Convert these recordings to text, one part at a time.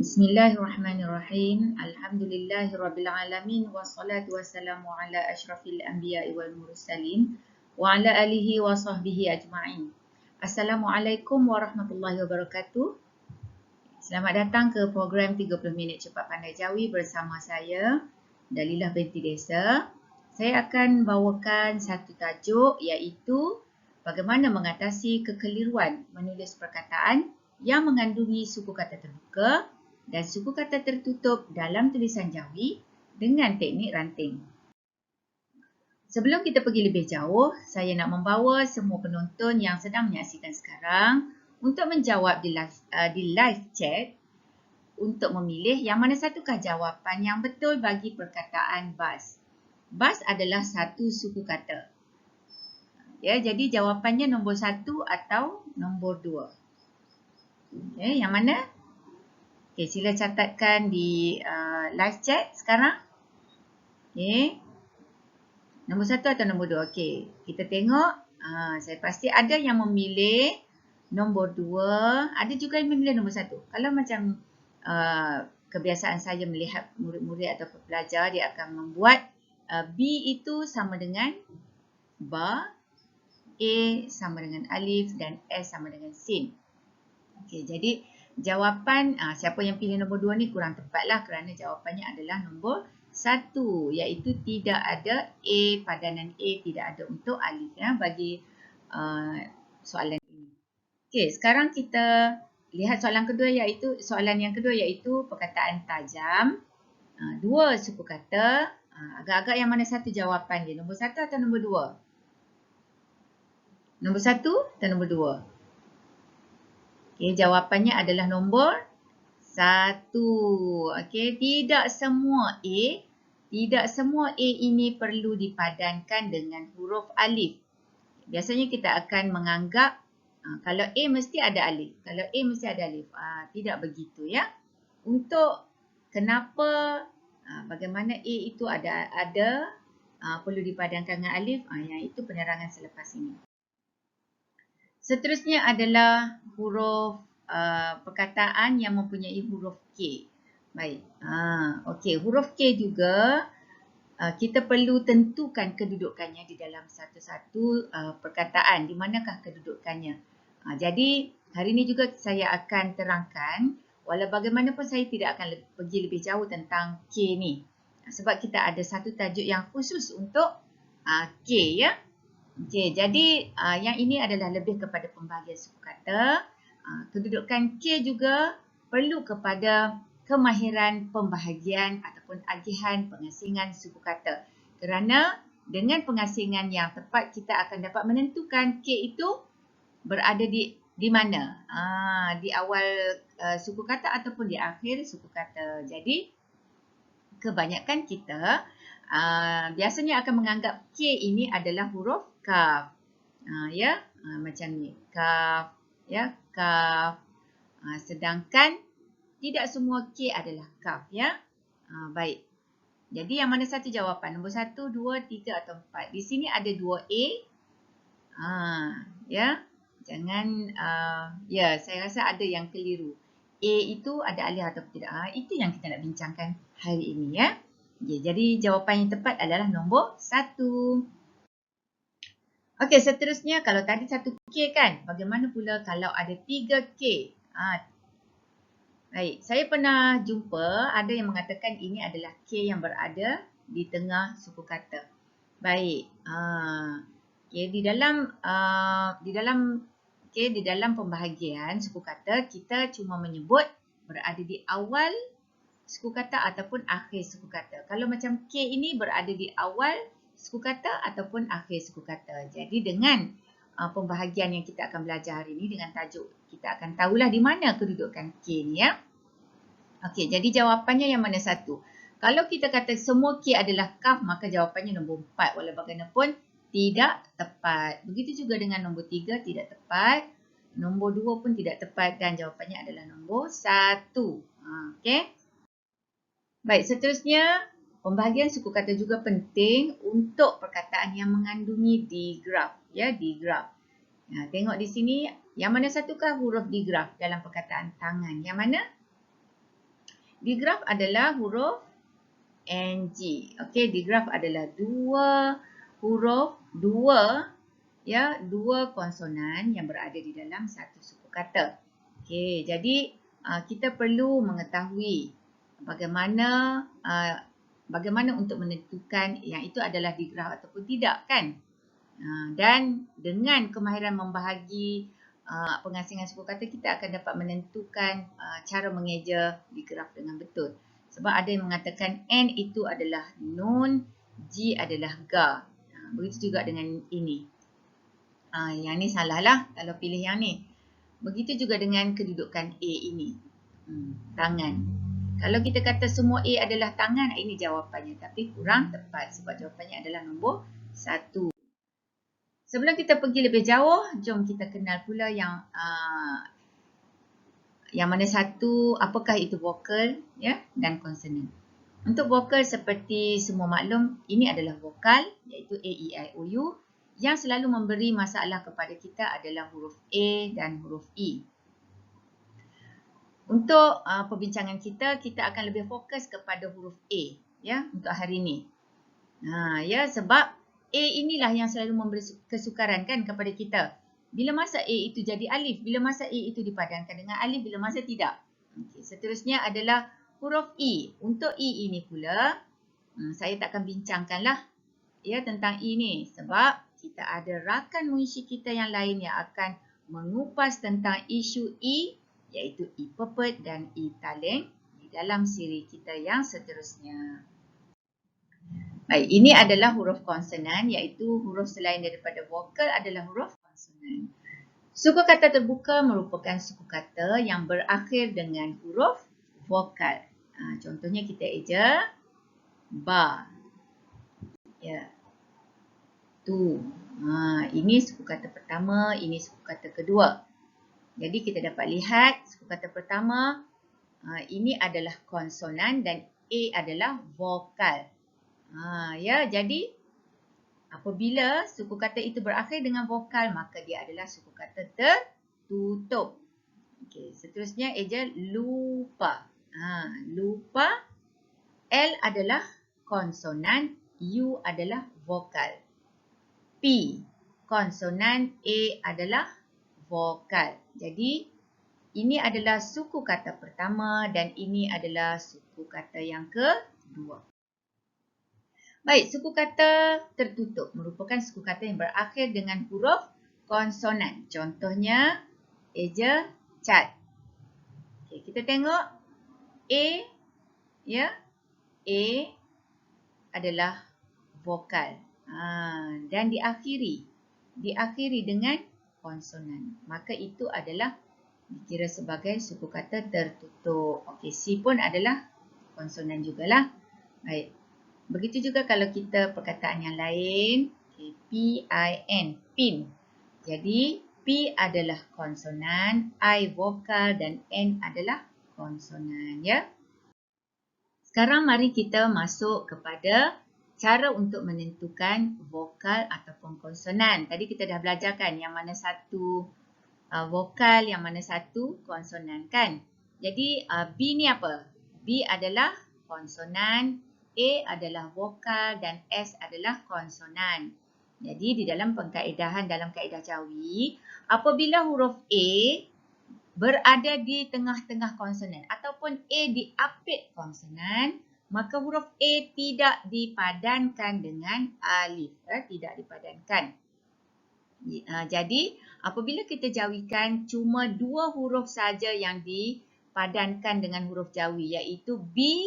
Bismillahirrahmanirrahim. Alhamdulillahirrabbilalamin. Wassalatu wassalamu ala ashrafil anbiya'i wal mursalin. Wa ala alihi wa sahbihi ajma'in. Assalamualaikum warahmatullahi wabarakatuh. Selamat datang ke program 30 minit cepat pandai Jawi bersama saya, Dalilah binti Desa. Saya akan bawakan satu tajuk iaitu bagaimana mengatasi kekeliruan menulis perkataan yang mengandungi suku kata terbuka dan suku kata tertutup dalam tulisan Jawi dengan teknik ranting. Sebelum kita pergi lebih jauh, saya nak membawa semua penonton yang sedang menyaksikan sekarang untuk menjawab di live chat untuk memilih yang mana satukah jawapan yang betul bagi perkataan bas. Bas adalah satu suku kata. Ya, jadi jawapannya nombor 1 atau nombor 2. Okay, yang mana? Okay, sila catatkan di live chat sekarang. Okay. Nombor 1 atau nombor 2? Okay, kita tengok. Saya pasti ada yang memilih nombor 2. Ada juga yang memilih nombor 1. Kalau macam kebiasaan saya melihat murid-murid atau pelajar, dia akan membuat B itu sama dengan ba, A sama dengan alif dan S sama dengan sin. Okey, jadi jawapan siapa yang pilih nombor 2 ni kurang tepatlah kerana jawapannya adalah nombor 1 iaitu tidak ada A, padanan A tidak ada untuk alif ya bagi soalan ini. Okey, sekarang kita lihat soalan yang kedua iaitu perkataan tajam. Dua suku kata, agak-agak yang mana satu jawapan dia, nombor 1 atau nombor 2? Nombor 1 atau nombor 2? Okey, jawapannya adalah nombor 1. Okey, tidak semua A ini perlu dipadankan dengan huruf alif. Biasanya kita akan menganggap kalau A mesti ada alif. Tidak begitu ya. Untuk kenapa bagaimana A itu ada perlu dipadankan dengan alif, yang itu penerangan selepas ini. Seterusnya adalah huruf perkataan yang mempunyai huruf K. Baik. Okey, huruf K juga kita perlu tentukan kedudukannya di dalam satu-satu perkataan. Di manakah kedudukannya? Jadi hari ini juga saya akan terangkan, walau bagaimanapun saya tidak akan pergi lebih jauh tentang K ni. Sebab kita ada satu tajuk yang khusus untuk K ya. Okey, jadi yang ini adalah lebih kepada pembahagian suku kata. Kedudukan K juga perlu kepada kemahiran pembahagian ataupun agihan pengasingan suku kata. Kerana dengan pengasingan yang tepat kita akan dapat menentukan K itu berada di mana. Di awal suku kata ataupun di akhir suku kata. Jadi kebanyakan kita biasanya akan menganggap K ini adalah huruf kaf. Macam ni. Kaf. Ya, kaf. Sedangkan tidak semua K adalah kaf ya. Baik. Jadi yang mana satu jawapan? Nombor 1, 2, 3 atau 4. Di sini ada 2A. Ya. Jangan saya rasa ada yang keliru. A itu ada alif atau tidak. Itu yang kita nak bincangkan hari ini ya. Okay, jadi jawapan yang tepat adalah nombor 1. Okey, seterusnya kalau tadi 1K kan, bagaimana pula kalau ada 3K? Baik, saya pernah jumpa ada yang mengatakan ini adalah K yang berada di tengah suku kata. Baik, okay, di dalam pembahagian suku kata kita cuma menyebut berada di awal suku kata ataupun akhir suku kata. Kalau macam K ini berada di awal suku kata ataupun akhir suku kata. Jadi dengan pembahagian yang kita akan belajar hari ini dengan tajuk, kita akan tahulah di mana kedudukan K ni ya. Okey, jadi jawapannya yang mana satu? Kalau kita kata semua K adalah kaf, maka jawapannya nombor 4 walau bagaimanapun tidak tepat. Begitu juga dengan nombor 3 tidak tepat. Nombor 2 pun tidak tepat dan jawapannya adalah nombor 1. Okey. Baik, seterusnya pembahagian suku kata juga penting untuk perkataan yang mengandungi digraf. Ya, digraf. Tengok di sini, yang mana satukah huruf digraf dalam perkataan tangan? Yang mana? Digraf adalah huruf NG. Okey, digraf adalah dua huruf, dua konsonan yang berada di dalam satu suku kata. Okey, jadi kita perlu mengetahui bagaimana untuk menentukan yang itu adalah digraf ataupun tidak, kan? Dan dengan kemahiran membahagi pengasingan suku kata, kita akan dapat menentukan cara mengeja digraf dengan betul. Sebab ada yang mengatakan N itu adalah nun, G adalah ga. Begitu juga dengan ini. Yang ni salah lah kalau pilih yang ni. Begitu juga dengan kedudukan A ini. Tangan. Kalau kita kata semua A adalah tangan, ini jawapannya. Tapi kurang tepat sebab jawapannya adalah nombor 1. Sebelum kita pergi lebih jauh, jom kita kenal pula yang mana satu, apakah itu vokal dan konsonan. Untuk vokal, seperti semua maklum, ini adalah vokal, iaitu A, E, I, O, U. Yang selalu memberi masalah kepada kita adalah huruf A dan huruf E. Untuk perbincangan kita akan lebih fokus kepada huruf A untuk hari ini. Sebab A inilah yang selalu memberi kesukaran kan kepada kita. Bila masa A itu jadi alif, bila masa A itu dipadankan dengan alif, bila masa tidak. Seterusnya adalah huruf E. Untuk E ini pula, saya takkan bincangkanlah tentang E ni. Sebab kita ada rakan munshi kita yang lain yang akan mengupas tentang isu E, iaitu E pepet dan E taling di dalam siri kita yang seterusnya. Baik, ini adalah huruf konsonan, iaitu huruf selain daripada vokal adalah huruf konsonan. Suku kata terbuka merupakan suku kata yang berakhir dengan huruf vokal. Contohnya kita eja ba. Tu. Ini suku kata pertama, ini suku kata kedua. Jadi kita dapat lihat suku kata pertama, ini adalah konsonan dan A adalah vokal. Jadi apabila suku kata itu berakhir dengan vokal, maka dia adalah suku kata tertutup. Okey, seterusnya eja lupa. Lupa, L adalah konsonan, U adalah vokal. P, konsonan, A adalah vokal. Jadi ini adalah suku kata pertama dan ini adalah suku kata yang kedua. Baik, suku kata tertutup merupakan suku kata yang berakhir dengan huruf konsonan. Contohnya, eja cat. Okay, kita tengok A, A adalah vokal. Dan diakhiri dengan konsonan. Maka itu adalah dikira sebagai suku kata tertutup. Okey, C pun adalah konsonan jugalah. Baik. Begitu juga kalau kita perkataan yang lain, P-I-N, pin. Jadi, P adalah konsonan, I vokal dan N adalah konsonan, Sekarang mari kita masuk kepada cara untuk menentukan vokal ataupun konsonan. Tadi kita dah belajarkan yang mana satu vokal, yang mana satu konsonan, kan? Jadi, B ni apa? B adalah konsonan, A adalah vokal dan S adalah konsonan. Jadi, di dalam pengkaedahan dalam kaedah Jawi, apabila huruf A berada di tengah-tengah konsonan ataupun A diapit konsonan, maka huruf A tidak dipadankan dengan alif. Tidak dipadankan. Jadi, apabila kita jawikan, cuma dua huruf saja yang dipadankan dengan huruf Jawi, iaitu B,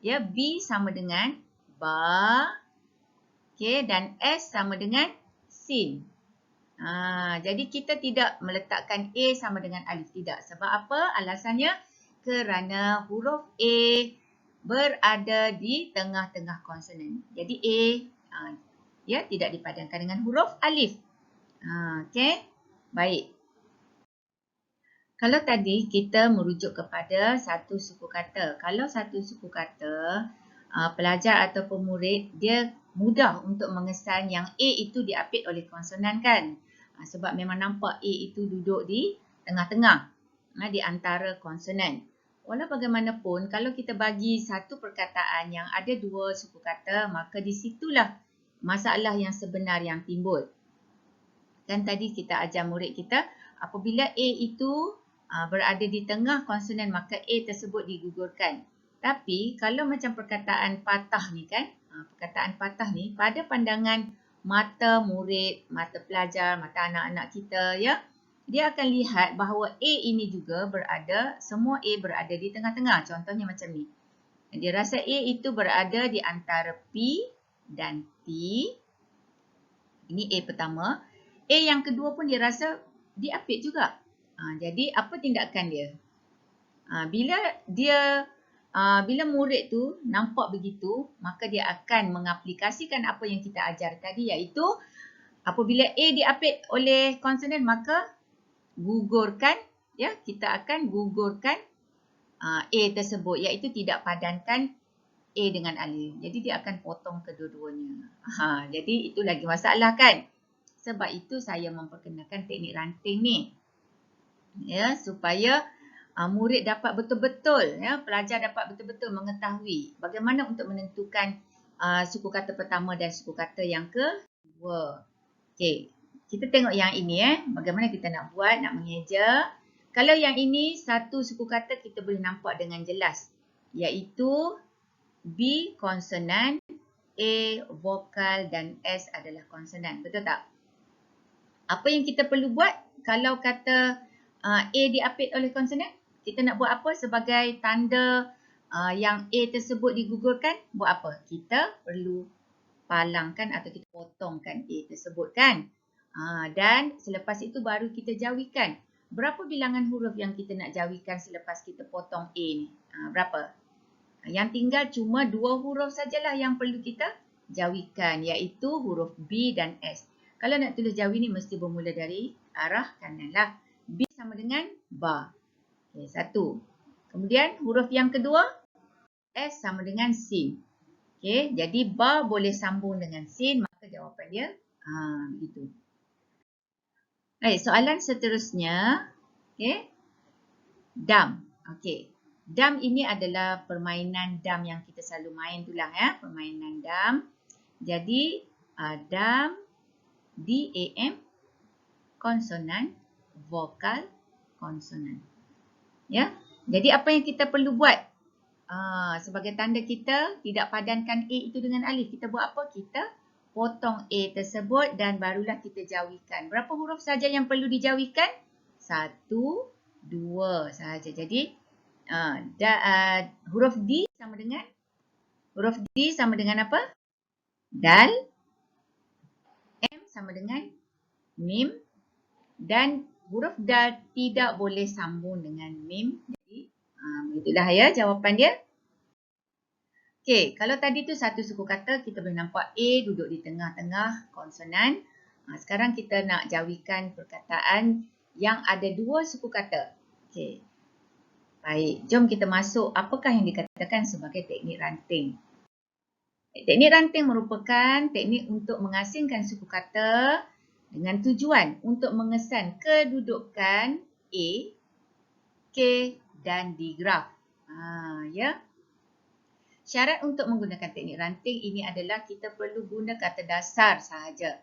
B sama dengan ba, dan S sama dengan sin. Jadi kita tidak meletakkan A sama dengan alif, tidak. Sebab apa? Alasannya kerana huruf A berada di tengah-tengah konsonan. Jadi A tidak dipadankan dengan huruf alif. Okey. Baik. Kalau tadi kita merujuk kepada satu suku kata. Kalau satu suku kata, pelajar atau pemurid, dia mudah untuk mengesan yang A itu diapit oleh konsonan, kan? Sebab memang nampak A itu duduk di tengah-tengah, di antara konsonan. Walau bagaimanapun, kalau kita bagi satu perkataan yang ada dua suku kata, maka di situlah masalah yang sebenar yang timbul. Kan tadi kita ajar murid kita, apabila A itu berada di tengah konsonan, maka A tersebut digugurkan. Tapi kalau macam perkataan patah ni kan, perkataan patah ni pada pandangan mata murid, mata pelajar, mata anak-anak kita ya, dia akan lihat bahawa A ini juga berada, semua A berada di tengah-tengah. Contohnya macam ni. Dia rasa A itu berada di antara P dan T. Ini A pertama. A yang kedua pun dia rasa diapit juga. Jadi apa tindakan dia? Bila murid tu nampak begitu, maka dia akan mengaplikasikan apa yang kita ajar tadi, iaitu apabila A diapit oleh konsonan, maka gugurkan, ya, kita akan gugurkan A tersebut, iaitu tidak padankan A dengan alif. Jadi dia akan potong kedua-duanya. Jadi itu lagi masalah kan? Sebab itu saya memperkenalkan teknik ranting ni. Ya, supaya murid dapat betul-betul, ya, pelajar dapat betul-betul mengetahui bagaimana untuk menentukan suku kata pertama dan suku kata yang kedua. Okey, kita tengok yang ini bagaimana kita nak buat, nak mengeja. Kalau yang ini satu suku kata kita boleh nampak dengan jelas, iaitu B konsonan, A vokal dan S adalah konsonan. Betul tak? Apa yang kita perlu buat kalau kata A diapit oleh konsonan? Kita nak buat apa sebagai tanda yang A tersebut digugurkan? Buat apa? Kita perlu palangkan atau kita potongkan A tersebut kan? Dan selepas itu baru kita jawikan. Berapa bilangan huruf yang kita nak jawikan selepas kita potong A ni? Berapa? Yang tinggal cuma 2 huruf sajalah yang perlu kita jawikan, iaitu huruf B dan S. Kalau nak tulis jawi ni mesti bermula dari arah kanan lah. B sama dengan ba. Okay, satu. Kemudian huruf yang kedua, S sama dengan sin. Okay, jadi ba boleh sambung dengan sin, maka jawapan dia begitu. Baik, soalan seterusnya, okay, dam. Okay, dam ini adalah permainan dam yang kita selalu main tu lah ya, permainan dam. Jadi dam, D-A-M, konsonan, vokal, konsonan. Ya, jadi apa yang kita perlu buat? Sebagai tanda kita tidak padankan A itu dengan alif, kita buat apa? Kita potong A tersebut dan barulah kita jawikan. Berapa huruf saja yang perlu dijawikan? 1, 2 sahaja. Jadi huruf D sama dengan apa? Dal. M sama dengan mim. Dan huruf dal tidak boleh sambung dengan mim. Jadi begitulah ya jawapan dia. Okey, kalau tadi tu satu suku kata, kita boleh nampak A duduk di tengah-tengah konsonan. Sekarang kita nak jawikan perkataan yang ada dua suku kata. Okey. Baik, jom kita masuk apakah yang dikatakan sebagai teknik ranting. Teknik ranting merupakan teknik untuk mengasingkan suku kata dengan tujuan untuk mengesan kedudukan A, K dan D graf. Ya. Syarat untuk menggunakan teknik ranting ini adalah kita perlu guna kata dasar sahaja.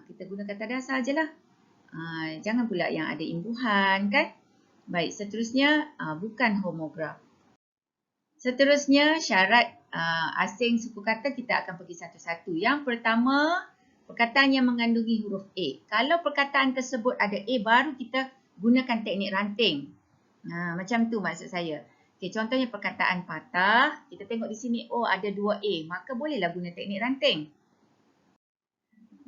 Kita guna kata dasar sajalah. Jangan pula yang ada imbuhan kan. Baik, seterusnya bukan homograf. Seterusnya syarat asing suku kata kita akan pergi satu-satu. Yang pertama, perkataan yang mengandungi huruf A. Kalau perkataan tersebut ada A, baru kita gunakan teknik ranting. Macam tu maksud saya. Okay, contohnya perkataan patah, kita tengok di sini, oh ada 2 A, maka bolehlah guna teknik ranting.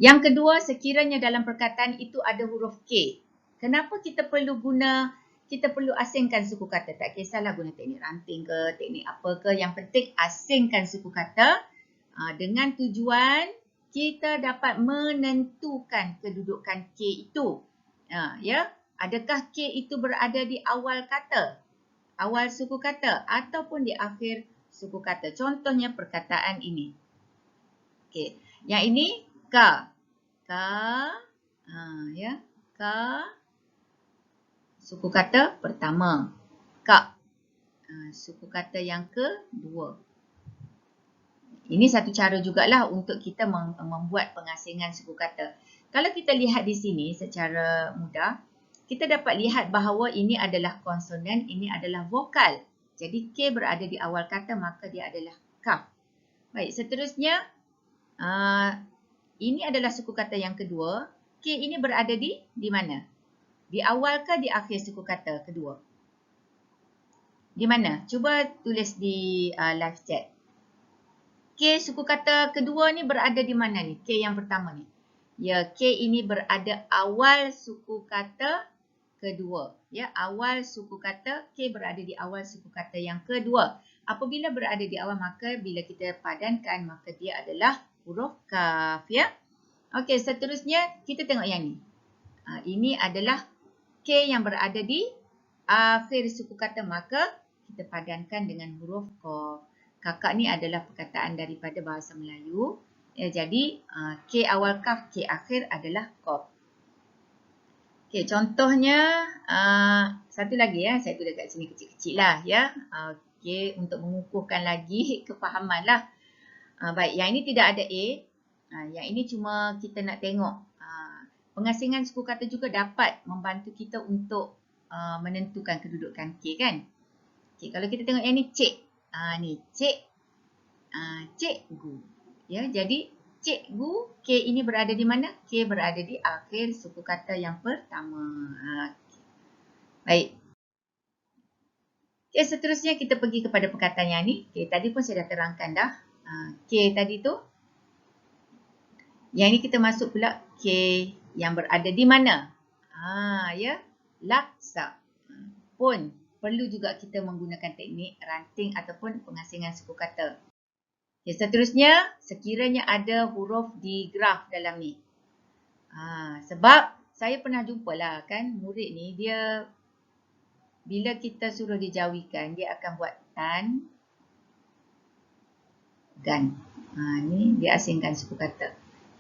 Yang kedua, sekiranya dalam perkataan itu ada huruf K. Kenapa kita perlu asingkan suku kata? Tak kisahlah guna teknik ranting ke, teknik apa ke, yang penting asingkan suku kata dengan tujuan kita dapat menentukan kedudukan K itu. Ya, adakah K itu berada di awal kata? Awal suku kata ataupun di akhir suku kata. Contohnya perkataan ini. Okey, yang ini ka. Ya, ka suku kata pertama. Ka. Suku kata yang kedua. Ini satu cara jugalah untuk kita membuat pengasingan suku kata. Kalau kita lihat di sini secara mudah, kita dapat lihat bahawa ini adalah konsonan, ini adalah vokal. Jadi K berada di awal kata, maka dia adalah kaf. Baik, seterusnya ini adalah suku kata yang kedua. K ini berada di mana? Di awal ke di akhir suku kata kedua? Di mana? Cuba tulis di live chat. K suku kata kedua ni berada di mana ni? K yang pertama ni. Ya, K ini berada awal suku kata kedua. Ya, awal suku kata, K berada di awal suku kata yang kedua. Apabila berada di awal, maka bila kita padankan, maka dia adalah huruf kaf. Ya. Okey, seterusnya kita tengok yang ni. Ini adalah K yang berada di akhir suku kata, maka kita padankan dengan huruf qaf. Kakak ni adalah perkataan daripada bahasa Melayu. Ya, jadi K awal kaf, K akhir adalah qaf. Okey, contohnya satu lagi ya, saya tulis kat sini kecil-kecil lah ya. Okey, untuk mengukuhkan lagi kefahaman lah. Baik, yang ini tidak ada A. Yang ini cuma kita nak tengok. Pengasingan suku kata juga dapat membantu kita untuk menentukan kedudukan K kan. Okey, kalau kita tengok yang ni cik. Ni cik, cikgu. Ya, jadi cikgu, K ini berada di mana? K berada di akhir suku kata yang pertama. Baik. Okey, seterusnya kita pergi kepada perkataan yang ni. Okey, tadi pun saya dah terangkan dah. K tadi tu. Yang ni kita masuk pula K yang berada di mana? Ya, laksa. Pun perlu juga kita menggunakan teknik ranting ataupun pengasingan suku kata. Okay, seterusnya, sekiranya ada huruf digraf dalam ni. Sebab saya pernah jumpa lah kan, murid ni dia bila kita suruh dia jawikan, dia akan buat tan, gan. Ni dia asingkan suku kata.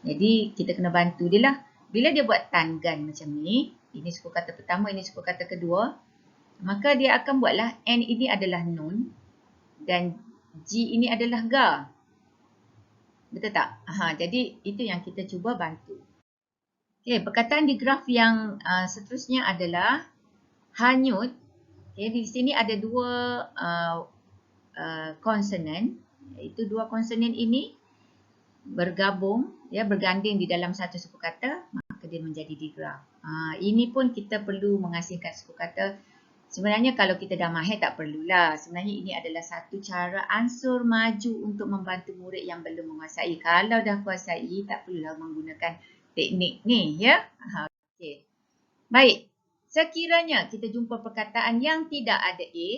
Jadi kita kena bantu dia lah. Bila dia buat tan, gan macam ni, ini suku kata pertama, ini suku kata kedua, maka dia akan buatlah N ini adalah nun dan G ini adalah ga. Betul tak? Jadi itu yang kita cuba bantu. Okay, perkataan di graf yang seterusnya adalah hanyut. Okay, di sini ada dua konsonan. Iaitu dua konsonan ini bergabung, ya, berganding di dalam satu suku kata, maka dia menjadi digraf. Ini pun kita perlu mengasingkan suku kata. Sebenarnya kalau kita dah mahir tak perlulah. Sebenarnya ini adalah satu cara ansur maju untuk membantu murid yang belum menguasai. Kalau dah kuasai, tak perlulah menggunakan teknik ni, ya. Okey. Baik. Sekiranya kita jumpa perkataan yang tidak ada A,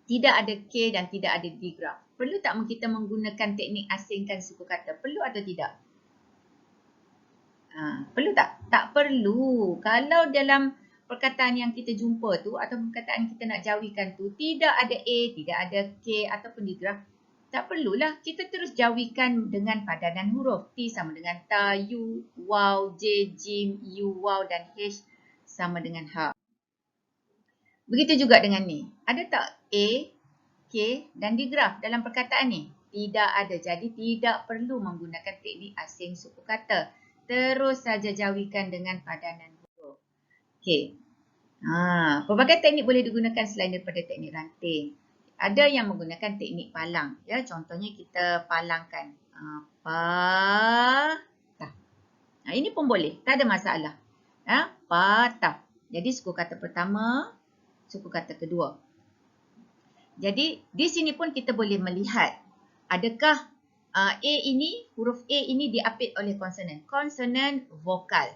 tidak ada K dan tidak ada digraf, perlu tak kita menggunakan teknik asingkan suku kata? Perlu atau tidak? Perlu tak? Tak perlu. Kalau dalam perkataan yang kita jumpa tu atau perkataan kita nak jawikan tu tidak ada A, tidak ada K ataupun digraf, tak perlulah kita terus jawikan dengan padanan huruf. T sama dengan ta, U, waw, J, jim, U, waw dan H sama dengan H. Begitu juga dengan ni. Ada tak A, K dan digraf dalam perkataan ni? Tidak ada. Jadi tidak perlu menggunakan teknik asing suku kata. Terus saja jawikan dengan padanan huruf. Okey. Pelbagai teknik boleh digunakan selain daripada teknik ranting. Ada yang menggunakan teknik palang. Ya, contohnya kita palangkan. Patah. Ini pun boleh. Tak ada masalah. Patah. Jadi suku kata pertama, suku kata kedua. Jadi di sini pun kita boleh melihat adakah A ini, huruf A ini diapit oleh konsonan. Konsonan vokal.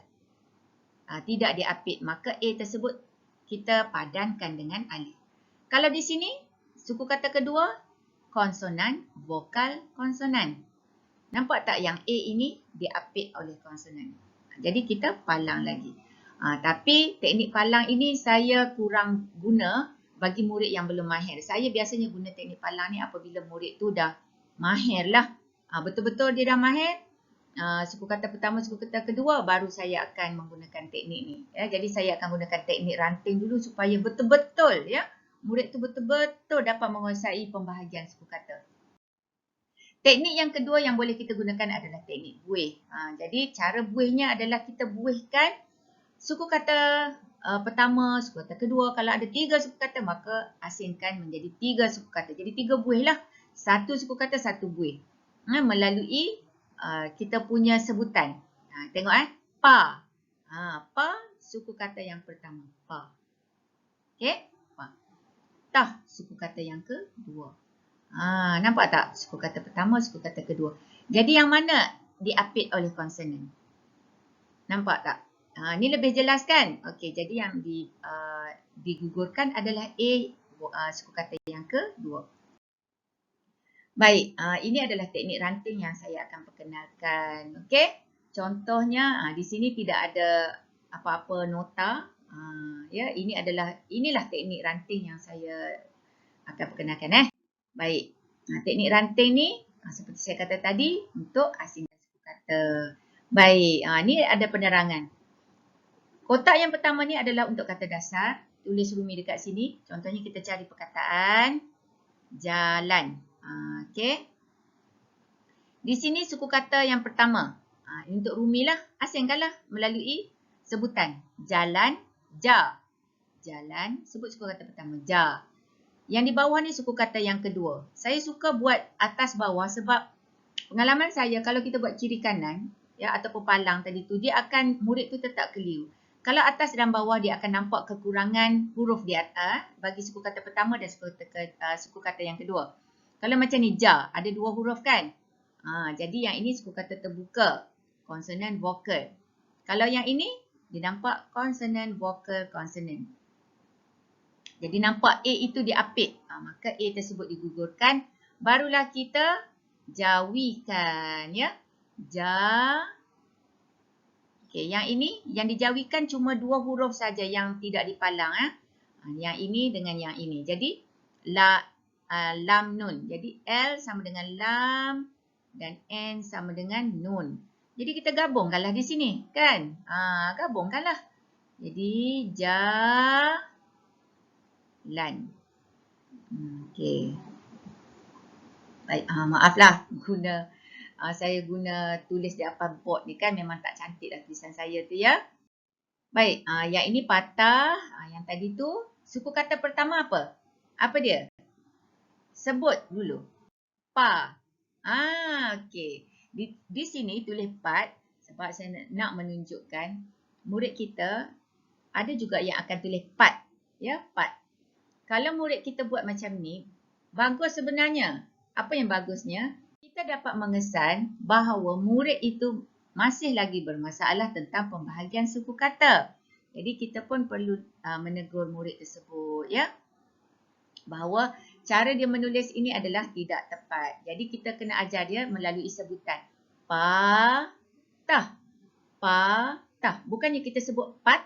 Tidak diapit, maka A tersebut kita padankan dengan alif. Kalau di sini, suku kata kedua, konsonan, vokal, konsonan. Nampak tak yang A ini diapit oleh konsonan? Jadi kita palang lagi. Tapi teknik palang ini saya kurang guna bagi murid yang belum mahir. Saya biasanya guna teknik palang ni apabila murid tu dah mahir lah. Betul-betul dia dah mahir. Suku kata pertama, suku kata kedua, baru saya akan menggunakan teknik ni. Ya, jadi saya akan gunakan teknik ranting dulu supaya betul-betul ya murid tu betul-betul dapat menguasai pembahagian suku kata. Teknik yang kedua yang boleh kita gunakan adalah teknik buih. Jadi cara buihnya adalah kita buihkan suku kata pertama, suku kata kedua. Kalau ada 3 suku kata, maka asingkan menjadi 3 suku kata. Jadi 3 buih lah. 1 suku kata, 1 buih. Melalui kita punya sebutan. Tengok pa. Pa suku kata yang pertama. Pa. Okey? Pa. Tah suku kata yang kedua. Nampak tak? Suku kata pertama, suku kata kedua. Jadi yang mana diapit oleh konsonan? Nampak tak? Ni lebih jelas kan? Okey, jadi yang digugurkan adalah A, suku kata yang kedua. Baik, ini adalah teknik ranting yang saya akan perkenalkan. Okey, contohnya di sini tidak ada apa-apa nota. Ya, inilah teknik ranting yang saya akan perkenalkan. Baik, teknik ranting ni seperti saya kata tadi untuk asingkan suku kata. Baik, ni ada penerangan. Kotak yang pertama ni adalah untuk kata dasar. Tulis rumi dekat sini. Contohnya kita cari perkataan jalan. Okey. Di sini suku kata yang pertama. Untuk rumi lah, asingkanlah melalui sebutan. Jalan, ja. Jalan, sebut suku kata pertama, ja. Yang di bawah ni suku kata yang kedua. Saya suka buat atas bawah sebab pengalaman saya kalau kita buat kiri kanan ya ataupun palang tadi tu, dia akan murid tu tetap keliru. Kalau atas dan bawah dia akan nampak kekurangan huruf di atas bagi suku kata pertama dan suku kata yang kedua. Kalau macam ni ja, ada 2 huruf kan? Jadi yang ini suku kata terbuka, konsonan vokal. Kalau yang ini dia nampak konsonan vokal konsonan. Jadi nampak A itu diapit. Maka A tersebut digugurkan. Barulah kita jawikan. Ya. Ja. Okey, yang ini yang dijawikan cuma 2 huruf saja yang tidak dipalang. Yang ini dengan yang ini. Jadi lam nun. Jadi L sama dengan lam dan N sama dengan nun. Jadi kita gabungkanlah di sini. Kan? Gabungkanlah. Jadi ja. Lan. Okey. Baik, maaflah saya guna tulis di atas board ni kan memang tak cantik dah tulisan saya tu ya. Baik, yang ini patah, yang tadi tu suku kata pertama apa? Apa dia? Sebut dulu. Pa. Okey. Di sini tulis pat sebab saya nak menunjukkan murid kita ada juga yang akan tulis pat. Ya, pat. Kalau murid kita buat macam ni, bagus sebenarnya. Apa yang bagusnya? Kita dapat mengesan bahawa murid itu masih lagi bermasalah tentang pembahagian suku kata. Jadi kita pun perlu menegur murid tersebut ya. Bahawa cara dia menulis ini adalah tidak tepat. Jadi kita kena ajar dia melalui sebutan. Pa, tah. Pa, tah. Bukannya kita sebut pat.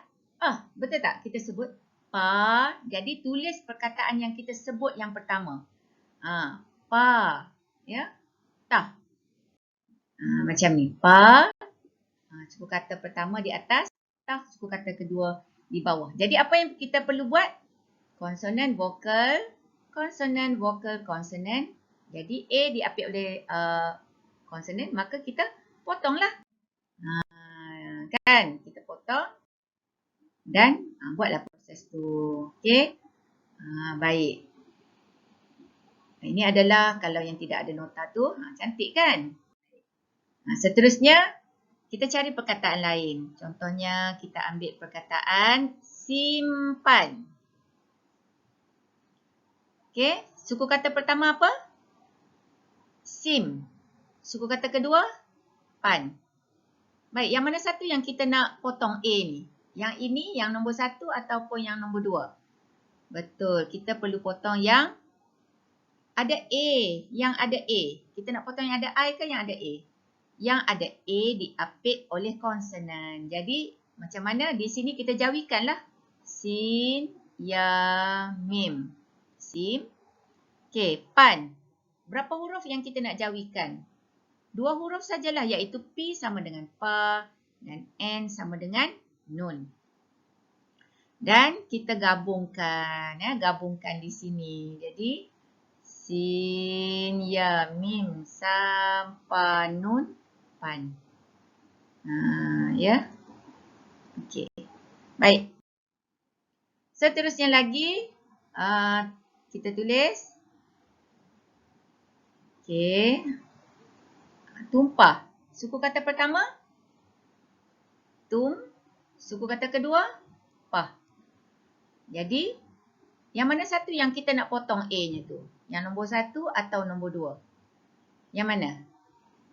Betul tak? Kita sebut pa. Jadi tulis perkataan yang kita sebut yang pertama. Pa. Ya. Tah. Macam ni. Pa. Suku kata pertama di atas. Tah. Suku kata kedua di bawah. Jadi apa yang kita perlu buat? Konsonan vokal. Konsonan vokal konsonan. Jadi A diapit oleh konsonan. Maka kita potonglah. Kan? Kita potong. Dan buatlah proses tu. Okey. Baik. Ini adalah kalau yang tidak ada nota tu. Cantik kan? Seterusnya, kita cari perkataan lain. Contohnya, kita ambil perkataan simpan. Okey. Suku kata pertama apa? Sim. Suku kata kedua? Pan. Baik, yang mana satu yang kita nak potong A ni? Yang ini, yang nombor 1 ataupun yang nombor 2? Betul, kita perlu potong yang ada A. Yang ada A. Kita nak potong yang ada I ke yang ada A? Yang ada A diapit oleh konsonan. Jadi, macam mana? Di sini kita jawikanlah. Sin, ya, mim. Sim. Okey, pan. Berapa huruf yang kita nak jawikan? 2 huruf sajalah, iaitu P sama dengan pa dan N sama dengan nun. Dan kita gabungkan, gabungkan di sini. Jadi sin, ya, mim, sam, pa, nun, pan. Ya. Okey. Baik. Seterusnya lagi, kita tulis. Okey. Tumpah. Suku kata pertama, tum. Suku kata kedua, pah. Jadi, yang mana satu yang kita nak potong A-nya tu? Yang nombor 1 atau nombor 2? Yang mana?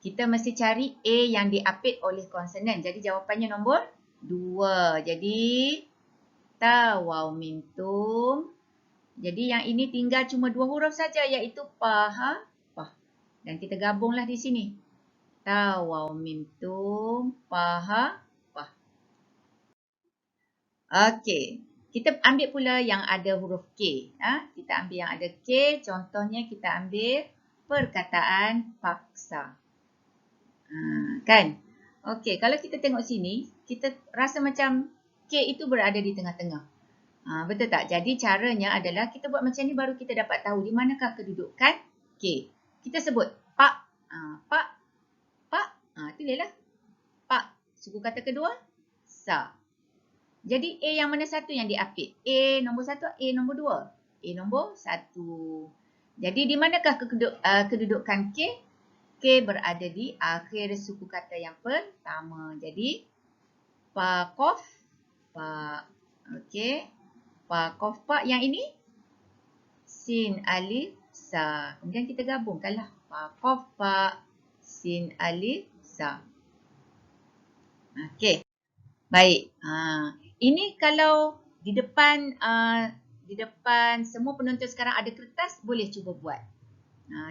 Kita mesti cari A yang diapit oleh konsonan. Jadi, jawapannya nombor 2. Jadi, ta, waw, mim, tum. Jadi, yang ini tinggal cuma 2 huruf saja, iaitu pa, ha, pah. Dan kita gabunglah di sini. Ta, waw, mim, tum, pa, ha, pah. Okey. Kita ambil pula yang ada huruf K. Kita ambil yang ada K. Contohnya kita ambil perkataan paksa. Kan? Okey, kalau kita tengok sini, kita rasa macam K itu berada di tengah-tengah. Betul tak? Jadi caranya adalah kita buat macam ni baru kita dapat tahu di manakah kedudukan K. Kita sebut pak. Pak. Pak. Tulislah. Pak. Suku kata kedua, sa. Jadi A yang mana satu yang diapit? A nombor 1, A nombor 2. A nombor 1. Jadi di manakah kedudukan K? K berada di akhir suku kata yang pertama. Jadi pa, kof, pa. Okey. Pa, kof, pa. Yang ini sin, alif, sa. Kemudian kita gabungkanlah. Pa, kof, pa, sin, alif, sa. Okey. Baik. Ini kalau di depan semua penonton sekarang ada kertas, boleh cuba buat.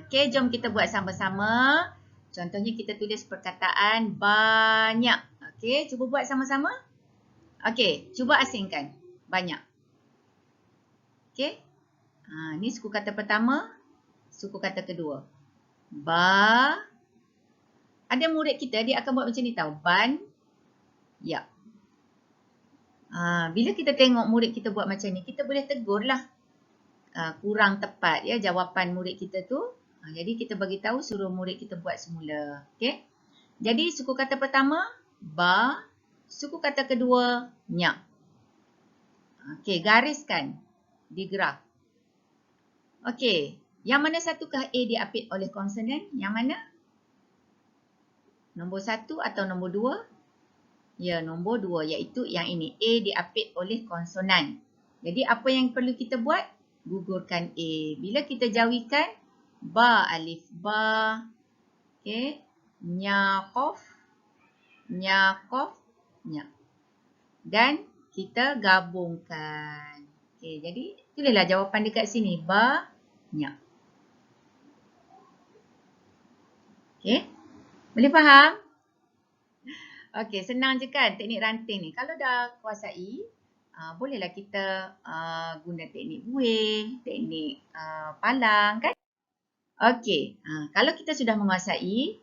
Okey, jom kita buat sama-sama. Contohnya kita tulis perkataan banyak. Okey, cuba buat sama-sama. Okey, cuba asingkan. Banyak. Okey. Ni suku kata pertama, suku kata kedua. Ba. Ada murid kita, dia akan buat macam ni tau. Ban. Ya. Bila kita tengok murid kita buat macam ni, kita boleh tegur lah. Kurang tepat ya jawapan murid kita tu. Jadi kita bagi tahu, suruh murid kita buat semula. Okey. Jadi suku kata pertama, ba. Suku kata kedua, nyak. Okey, gariskan di graf. Okey, yang mana satukah A diapit oleh konsonan? Yang mana? Nombor 1 atau nombor 2? Ya, nombor 2, iaitu yang ini. A diapit oleh konsonan. Jadi, apa yang perlu kita buat? Gugurkan A. Bila kita jawikan, ba, alif, ba. Okey. Nya, kof. Nya, kof. Nya. Dan kita gabungkan. Okey, jadi tulislah jawapan dekat sini. Ba, nya. Okey. Boleh faham? Okey, senang je kan teknik ranting ni. Kalau dah kuasai, bolehlah kita guna teknik buih, teknik palang kan? Okey, kalau kita sudah menguasai,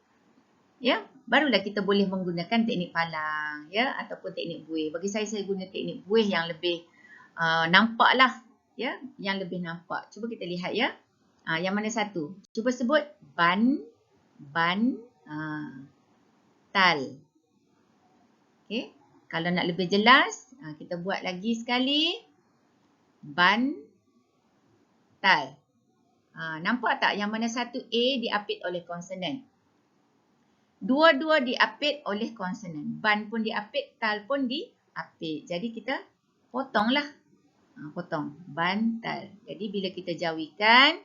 ya, barulah kita boleh menggunakan teknik palang, ya, ataupun teknik buih. Bagi saya guna teknik buih yang lebih nampak lah, ya, yang lebih nampak. Cuba kita lihat ya. Yang mana satu? Cuba sebut ban, tal. Okey, kalau nak lebih jelas, kita buat lagi sekali. Ban, tal. Nampak tak yang mana satu A diapit oleh konsonan? Dua-dua diapit oleh konsonan. Ban pun diapit, tal pun diapit. Jadi kita potonglah. Potong. Ban, tal. Jadi bila kita jawikan,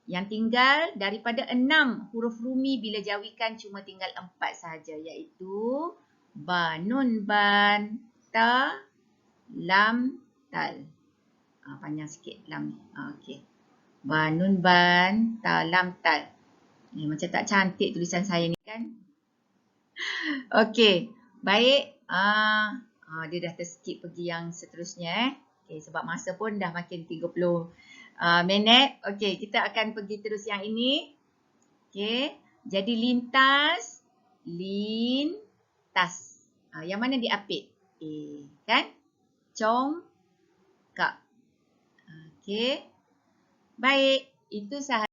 yang tinggal daripada 6 huruf rumi bila jawikan cuma tinggal 4 sahaja, iaitu ba, nun, ban, ta, lam, tal. Panjang sikit lam ni. Okey. Ba, nun, ban, ta, lam, tal. Macam tak cantik tulisan saya ni kan? Okey. Baik. Dia dah terskip pergi yang seterusnya. Okey, sebab masa pun dah makin 30 minit. Okey, kita akan pergi terus yang ini. Okey. Jadi lintas. Lintas. Yang mana diapit? A. Kan? Cong. Okey. Baik, itu sahaja.